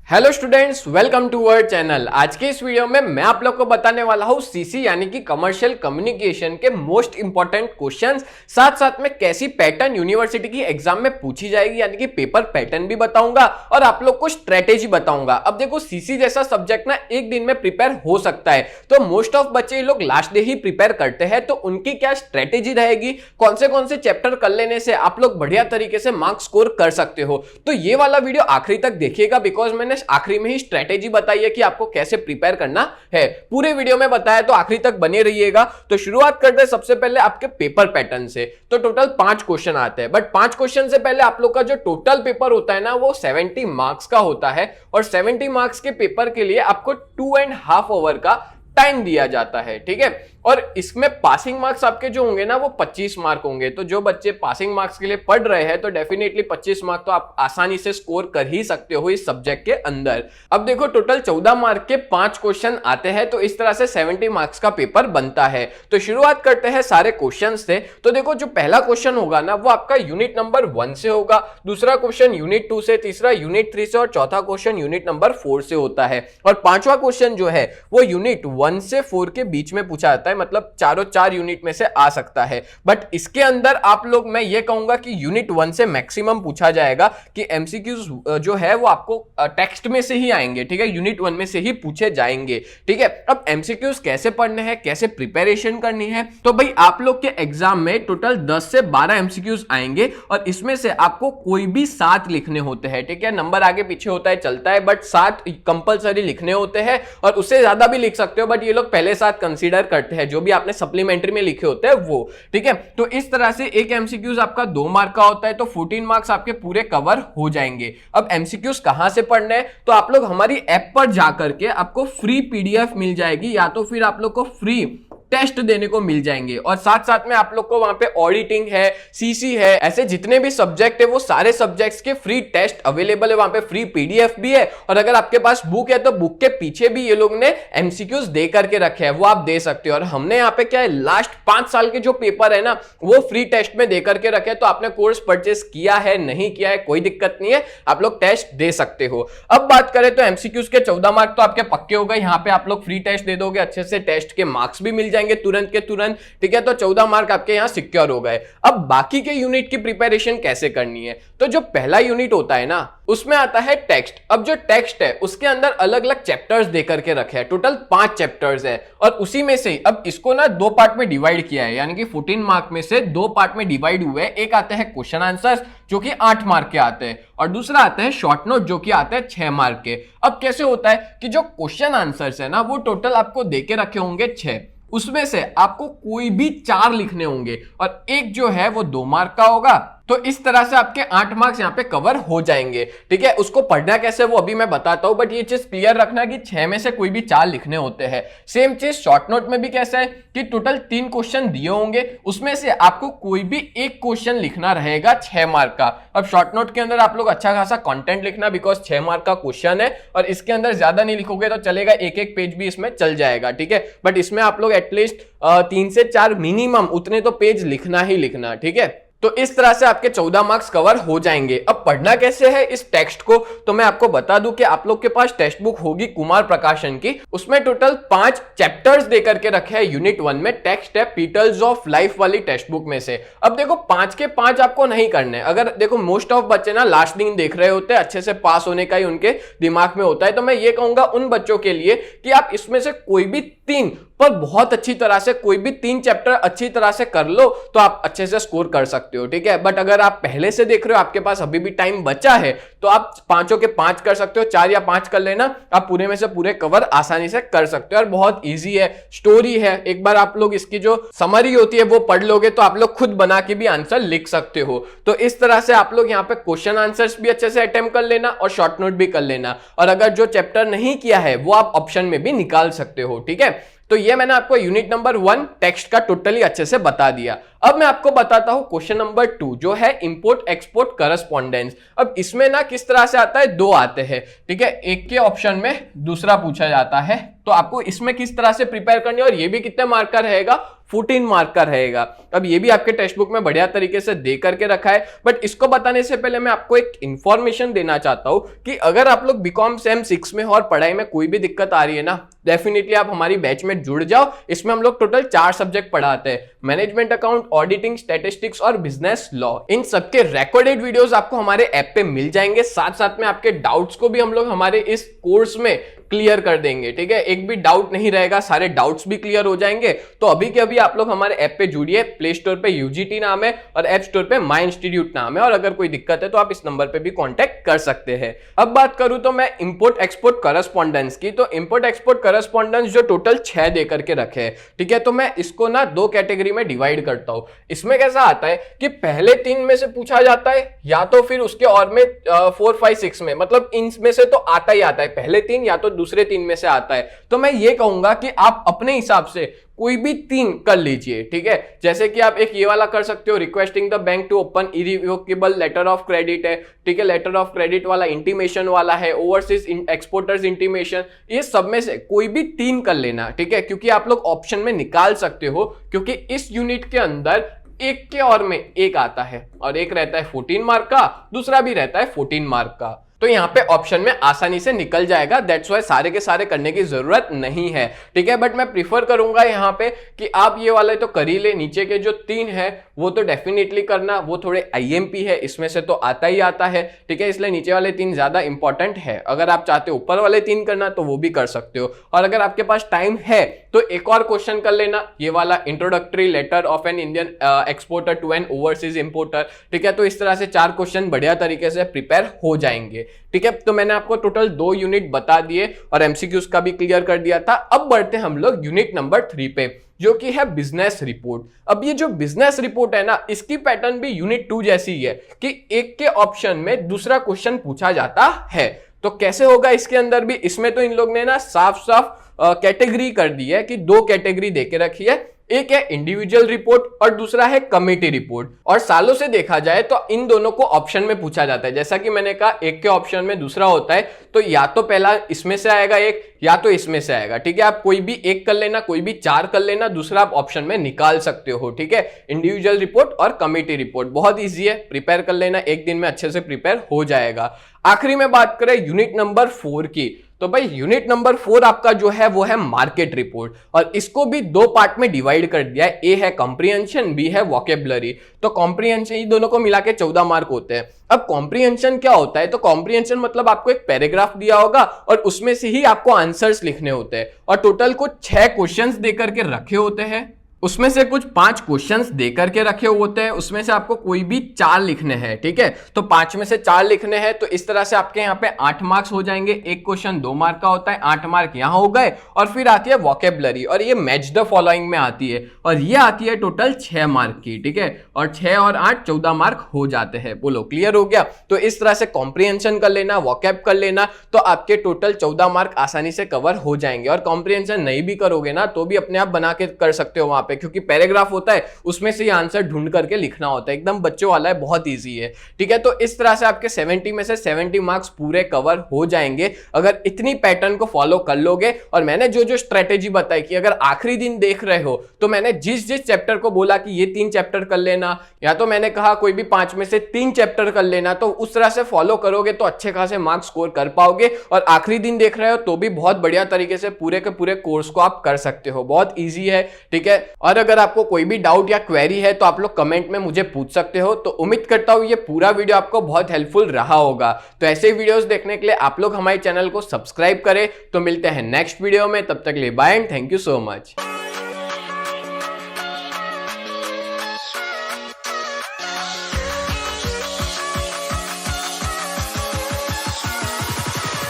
Hello students, welcome to our channel. आज के इस वीडियो में मैं आप लोग को बताने वाला हूँ सीसी यानी कि कमर्शियल कम्युनिकेशन के मोस्ट इंपॉर्टेंट क्वेश्चंस, साथ साथ में कैसी पैटर्न यूनिवर्सिटी की एग्जाम में पूछी जाएगी यानी कि पेपर पैटर्न भी बताऊंगा और आप लोग को स्ट्रेटेजी बताऊंगा। अब देखो, सीसी जैसा सब्जेक्ट ना एक दिन में प्रिपेयर हो सकता है, तो मोस्ट ऑफ बच्चे लोग लास्ट डे ही प्रिपेयर करते हैं। तो उनकी क्या स्ट्रेटेजी रहेगी, कौन से चैप्टर कर लेने से आप लोग बढ़िया तरीके से मार्क्स स्कोर कर सकते हो, तो ये वाला वीडियो आखिरी तक देखिएगा, बिकॉज मैंने आखिरी में ही स्ट्रेटेजी बताई है कि आपको कैसे प्रिपेयर करना है। पूरे वीडियो में बताया, तो आखिरी तक बने रहिएगा। तो शुरुआत करते हैं सबसे पहले आपके पेपर पैटर्न से। तो टोटल 5 क्वेश्चन आते हैं, बट 5 क्वेश्चन से पहले आप लोग का जो टोटल पेपर होता है ना, वो 70 मार्क्स का होता है और 70 मार्क्स के पेपर के लिए आपको 2.5 आवर का टाइम दिया जाता है। ठीक है, और इसमें पासिंग मार्क्स आपके जो होंगे ना, वो 25 मार्क होंगे। तो जो बच्चे पासिंग मार्क्स के लिए पढ़ रहे हैं, तो डेफिनेटली 25 मार्क तो आप आसानी से स्कोर कर ही सकते हो इस सब्जेक्ट के अंदर। अब देखो, टोटल 14 मार्क के 5 क्वेश्चन आते हैं, तो इस तरह से 70 मार्क्स का पेपर बनता है। तो शुरुआत करते हैं सारे क्वेश्चन से। तो देखो, जो पहला क्वेश्चन होगा ना, वो आपका यूनिट नंबर 1 से होगा, दूसरा क्वेश्चन यूनिट 2 से, तीसरा यूनिट 3 से और चौथा क्वेश्चन यूनिट नंबर 4 से होता है। और पांचवा क्वेश्चन जो है वो यूनिट 1 से 4 के बीच में पूछा जाता है, मतलब चारों 4 यूनिट में से आ सकता है। बट इसके अंदर आप लोग, मैं ये कहूंगा कि यूनिट 1 से मैक्सिमम पूछा जाएगा कि एमसीक्यूज जो है वो आपको टेक्स्ट में से ही आएंगे। ठीक है, यूनिट 1 में से ही पूछे जाएंगे। ठीक है, अब एमसीक्यूज कैसे पढ़ने हैं, कैसे प्रिपरेशन करनी है, तो भाई आप लोग के एग्जाम में टोटल 10 से 12 एमसीक्यूज आएंगे और इसमें से आपको कोई भी 7 लिखने होते हैं। ठीक है, नंबर आगे पीछे होता है, चलता है, बट 7 कंपलसरी लिखने होते हैं और उससे ज्यादा भी लिख सकते हो, बट ये लोग पहले 7 कंसीडर करते हैं जो भी आपने सप्लीमेंट्री में लिखे होते हैं वो। ठीक है, तो इस तरह से एक एमसीक्यूज आपका 2 मार्क का होता है, तो 14 मार्क्स आपके पूरे कवर हो जाएंगे। अब एमसीक्यूज कहां से पढ़ने हैं, तो आप लोग हमारी ऐप पर जाकर के आपको फ्री पीडीएफ मिल जाएगी, या तो फिर आप लोग को फ्री टेस्ट देने को मिल जाएंगे और साथ साथ में आप लोग को वहां पे ऑडिटिंग है, सीसी है, ऐसे जितने भी सब्जेक्ट है वो सारे सब्जेक्ट्स के फ्री टेस्ट अवेलेबल है। वहां पे फ्री पीडीएफ भी है और अगर आपके पास बुक है तो बुक के पीछे भी ये लोग ने एमसीक्यूज दे करके रखे हैं, वो आप दे सकते हो। और हमने यहाँ पे क्या है, लास्ट 5 साल के जो पेपर है ना, वो फ्री टेस्ट में दे करके रखे हैं। तो आपने कोर्स परचेस किया है, नहीं किया है, कोई दिक्कत नहीं है, आप लोग टेस्ट दे सकते हो। अब बात करें तो एमसीक्यूज के 14 मार्क तो आपके पक्के हो गए, यहाँ पे आप लोग फ्री टेस्ट दे दोगे, अच्छे से टेस्ट के मार्क्स भी मिल जाएंगे तुरंत के तुरंत। ठीक है, तो 14 मार्क आपके यहां सिक्योर हो गए। अब बाकी के यूनिट की प्रिपरेशन कैसे करनी है, तो जो पहला यूनिट होता है ना, उसमें आता है टेक्स्ट। अब जो टेक्स्ट है उसके अंदर अलग अलग चैप्टर्स देकर के रखे हैं, टोटल 5 चैप्टर्स है और उसी में से अब इसको ना 2 पार्ट में डिवाइड किया है, यानी कि 14 मार्क में से 2 पार्ट में डिवाइड हुए हैं। एक आते हैं क्वेश्चन आंसर्स जो कि 8 मार्क के आते हैं और दूसरा आते हैं शॉर्ट नोट जो कि आते हैं 6 मार्क के। अब कैसे होता है कि जो क्वेश्चन आंसर्स है ना, वो टोटल आपको देके रखे होंगे 6, उसमें से आपको कोई भी 4 लिखने होंगे और एक जो है वो 2 मार्क का होगा। तो इस तरह से आपके 8 मार्क्स यहां पे कवर हो जाएंगे। ठीक है, उसको पढ़ना कैसे वो अभी मैं बताता हूं, बट ये चीज क्लियर रखना कि 6 में से कोई भी 4 लिखने होते हैं। सेम चीज शॉर्ट नोट में भी कैसा है कि टोटल 3 क्वेश्चन दिए होंगे, उसमें से आपको कोई भी एक क्वेश्चन लिखना रहेगा 6 मार्क का। अब शॉर्ट नोट के अंदर आप लोग अच्छा खासा कंटेंट लिखना, बिकॉज 6 मार्क का क्वेश्चन है और इसके अंदर ज्यादा नहीं लिखोगे तो चलेगा, एक पेज भी इसमें चल जाएगा। ठीक है, बट इसमें आप लोग एटलीस्ट 3 से 4 मिनिमम उतने तो पेज लिखना ही लिखना। ठीक है, तो इस तरह से आपके 14 मार्क्स कवर हो जाएंगे। अब पढ़ना कैसे है इस टेक्स्ट को, तो मैं आपको बता दूं कि आप लोग के पास टेक्स्ट बुक होगी कुमार प्रकाशन की, उसमें टोटल 5 चैप्टर्स देकर के रखे हैं। यूनिट 1 में टेक्स्ट है पीटल्स ऑफ लाइफ वाली टेक्स्ट बुक में से। अब देखो, 5 के 5 आपको नहीं करने। अगर देखो, मोस्ट ऑफ बच्चे ना लास्ट दिन देख रहे होते हैं, अच्छे से पास होने का ही उनके दिमाग में होता है, तो मैं ये कहूंगा उन बच्चों के लिए कि आप इसमें से कोई भी 3 पर बहुत अच्छी तरह से, कोई भी 3 चैप्टर अच्छी तरह से कर लो तो आप अच्छे से स्कोर कर सकते हो। ठीक है, बट अगर आप पहले से देख रहे हो, आपके पास अभी भी टाइम बचा है, तो आप 5 के 5 कर सकते हो, 4 या 5 कर लेना, आप पूरे में से पूरे कवर आसानी से कर सकते हो। और बहुत इजी है, स्टोरी है, एक बार आप लोग इसकी जो समरी होती है वो पढ़ लोगे तो आप लोग खुद बना के भी आंसर लिख सकते हो। तो इस तरह से आप लोग यहाँ पे क्वेश्चन आंसर्स भी अच्छे से अटेम्प्ट कर लेना और शॉर्ट नोट भी कर लेना, और अगर जो चैप्टर नहीं किया है वो आप ऑप्शन में भी निकाल सकते हो। ठीक है, तो ये मैंने आपको यूनिट नंबर 1 टेक्स्ट का टोटली अच्छे से बता दिया। अब मैं आपको बताता हूं क्वेश्चन नंबर 2 जो है इंपोर्ट एक्सपोर्ट करस्पॉन्डेंस। अब इसमें ना किस तरह से आता है, 2 आते हैं। ठीक है, एक के ऑप्शन में दूसरा पूछा जाता है, तो आपको इसमें किस तरह से प्रिपेयर करनी है और ये भी कितने मार्क का रहेगा, 14 मार्क का रहेगा। अब ये भी आपके टेक्स्ट बुक में बढ़िया तरीके से दे करके रखा है, बट इसको बताने से पहले मैं आपको एक इंफॉर्मेशन देना चाहता हूं कि अगर आप लोग बीकॉम सेम 6 में और पढ़ाई में कोई भी दिक्कत आ रही है ना, डेफिनेटली आप हमारी बैच में जुड़ जाओ। इसमें हम लोग टोटल 4 सब्जेक्ट पढ़ाते हैं, मैनेजमेंट अकाउंट, ऑडिटिंग, स्टैटिस्टिक्स और बिजनेस लॉ। इन सबके रिकॉर्डेड वीडियोस आपको हमारे ऐप पे मिल जाएंगे, साथ साथ में आपके डाउट्स को भी हम लोग हमारे इस कोर्स में क्लियर कर देंगे। ठीक है, एक भी डाउट नहीं रहेगा, सारे डाउट्स भी क्लियर हो जाएंगे। तो अभी के अभी आप लोग हमारे ऐप पे जुड़िए। प्ले स्टोर पे यूजीटी नाम है और ऐप स्टोर पे माई इंस्टीट्यूट नाम है, और अगर कोई दिक्कत है तो आप इस नंबर पे भी कांटेक्ट कर सकते हैं। अब बात करूं तो मैं इंपोर्ट एक्सपोर्ट करस्पॉन्डेंस की, तो इंपोर्ट एक्सपोर्ट करस्पॉन्डेंस जो टोटल 6 दे करके रखे हैं, ठीक है, तो मैं इसको ना 2 कैटेगरी में डिवाइड करता हूं। इसमें कैसा आता है कि पहले 3 में से पूछा जाता है, या तो फिर उसके और में 4, 5, 6 में, मतलब इनमें से तो आता ही आता है, पहले 3 या तो दूसरे 3 में से आता है। तो मैं ये कहूंगा कि आप अपने हिसाब से कोई भी 3 कर लीजिए। ठीक है, जैसे कि आप एक ये वाला कर सकते हो, requesting the bank to open irrevocable letter of credit है। ठीक है, लेटर ऑफ क्रेडिट वाला इंटीमेशन वाला है, ओवरसीज एक्सपोर्टर्स इंटीमेशन, ये सब में से कोई भी 3 कर लेना। ठीक है, क्योंकि आप लोग ऑप्शन में निकाल सकते हो, क्योंकि इस यूनिट के अंदर एक के और में एक आता है, और एक रहता है 14 मार्क का, दूसरा भी रहता है 14 मार्क का। तो यहाँ पे ऑप्शन में आसानी से निकल जाएगा, दैट्स वाई सारे के सारे करने की जरूरत नहीं है। ठीक है, बट मैं प्रीफर करूंगा यहाँ पे कि आप ये वाले तो कर ही ले, नीचे के जो 3 है वो तो डेफिनेटली करना, वो थोड़े आईएमपी है, इसमें से तो आता ही आता है। ठीक है, इसलिए नीचे वाले 3 ज्यादा इंपॉर्टेंट है। अगर आप चाहते हो ऊपर वाले 3 करना तो वो भी कर सकते हो, और अगर आपके पास टाइम है तो एक और क्वेश्चन कर लेना, ये वाला introductory letter of an Indian exporter to an overseas importer. ठीक है, तो इस तरह से 4 क्वेश्चन बढ़िया तरीके से प्रिपेयर हो जाएंगे। ठीक है, तो मैंने आपको टोटल 2 यूनिट बता दिए और एमसीक्यूज का भी क्लियर कर दिया था। अब बढ़ते हैं हम लोग यूनिट नंबर 3 पे, जो कि है बिजनेस रिपोर्ट। अब ये जो बिजनेस रिपोर्ट है ना, इसकी पैटर्न भी यूनिट 2 जैसी ही है कि एक के ऑप्शन में दूसरा क्वेश्चन पूछा जाता है। तो कैसे होगा इसके अंदर भी, इसमें तो इन लोग ने ना साफ साफ कैटेगरी कर दी है कि 2 कैटेगरी देके रखी है, एक है इंडिविजुअल रिपोर्ट और दूसरा है कमेटी रिपोर्ट। और सालों से देखा जाए तो इन दोनों को ऑप्शन में पूछा जाता है। जैसा कि मैंने कहा, एक के ऑप्शन में दूसरा होता है, तो या तो पहला इसमें से आएगा एक, या तो इसमें से आएगा। ठीक है, आप कोई भी एक कर लेना, कोई भी 4 कर लेना, दूसरा आप ऑप्शन में निकाल सकते हो। ठीक है, इंडिविजुअल रिपोर्ट और कमेटी रिपोर्ट बहुत ईजी है, प्रिपेयर कर लेना, एक दिन में अच्छे से प्रिपेयर हो जाएगा। आखिरी में बात करें यूनिट नंबर 4 की, तो भाई यूनिट नंबर 4 आपका जो है वो है मार्केट रिपोर्ट, और इसको भी 2 पार्ट में डिवाइड कर दिया है। ए है कॉम्प्रिहेंशन, बी है वोकेबुलरी। तो कॉम्प्रिहेंशन, ये दोनों को मिला के 14 मार्क होते हैं। अब कॉम्प्रिहेंशन क्या होता है, तो कॉम्प्रिहेंशन मतलब आपको एक पैराग्राफ दिया होगा और उसमें से ही आपको आंसर्स लिखने होते हैं, और टोटल कुछ 6 क्वेश्चंस देकर के रखे होते हैं। उसमें से कुछ 5 क्वेश्चंस देकर के रखे होते हैं, उसमें से आपको कोई भी 4 लिखने हैं। ठीक है, तो 5 में से 4 लिखने हैं, तो इस तरह से आपके यहाँ पे 8 मार्क्स हो जाएंगे। एक क्वेश्चन 2 मार्क का होता है, 8 मार्क यहाँ हो गए। और फिर आती है वोकेबुलरी, और ये मैच द फॉलोइंग में आती है, और ये आती है टोटल 6 मार्क की। ठीक है, और 6 और 8 14 मार्क हो जाते हैं। बोलो क्लियर हो गया? तो इस तरह से कॉम्प्रिहेंशन कर लेना, वोकैब कर लेना, तो आपके टोटल 14 मार्क आसानी से कवर हो जाएंगे। और कॉम्प्रिहेंशन नहीं भी करोगे ना तो भी अपने आप बना के कर सकते हो वहां पे, क्योंकि पैराग्राफ होता है उसमें से आंसर ढूंढ करके लिखना होता है, एकदम बच्चों वाला है, बहुत इजी है। ठीक है, तो इस तरह से आपके 70 में से 70 मार्क्स पूरे कवर हो जाएंगे अगर इतनी पैटर्न को फॉलो कर लोगे। और मैंने जो जो स्ट्रेटेजी बताई कि अगर आखिरी दिन देख रहे हो तो मैंने जिस जिस चैप्टर को बोला कि ये 3 चैप्टर कर लेना, या तो मैंने कहा कोई भी 5 में से 3 चैप्टर कर लेना, तो उस तरह से फॉलो करोगे तो अच्छे खासे मार्क्स स्कोर कर पाओगे। और आखिरी दिन देख रहे हो तो भी बहुत बढ़िया तरीके से पूरे के पूरे कोर्स को आप कर सकते हो, बहुत ईजी है। ठीक है, और अगर आपको कोई भी डाउट या क्वेरी है तो आप लोग कमेंट में मुझे पूछ सकते हो। तो उम्मीद करता हूं ये पूरा वीडियो आपको बहुत हेल्पफुल रहा होगा। तो ऐसे वीडियोस देखने के लिए आप लोग हमारे चैनल को सब्सक्राइब करें। तो मिलते हैं नेक्स्ट वीडियो में, तब तक के लिए bye and thank you so much.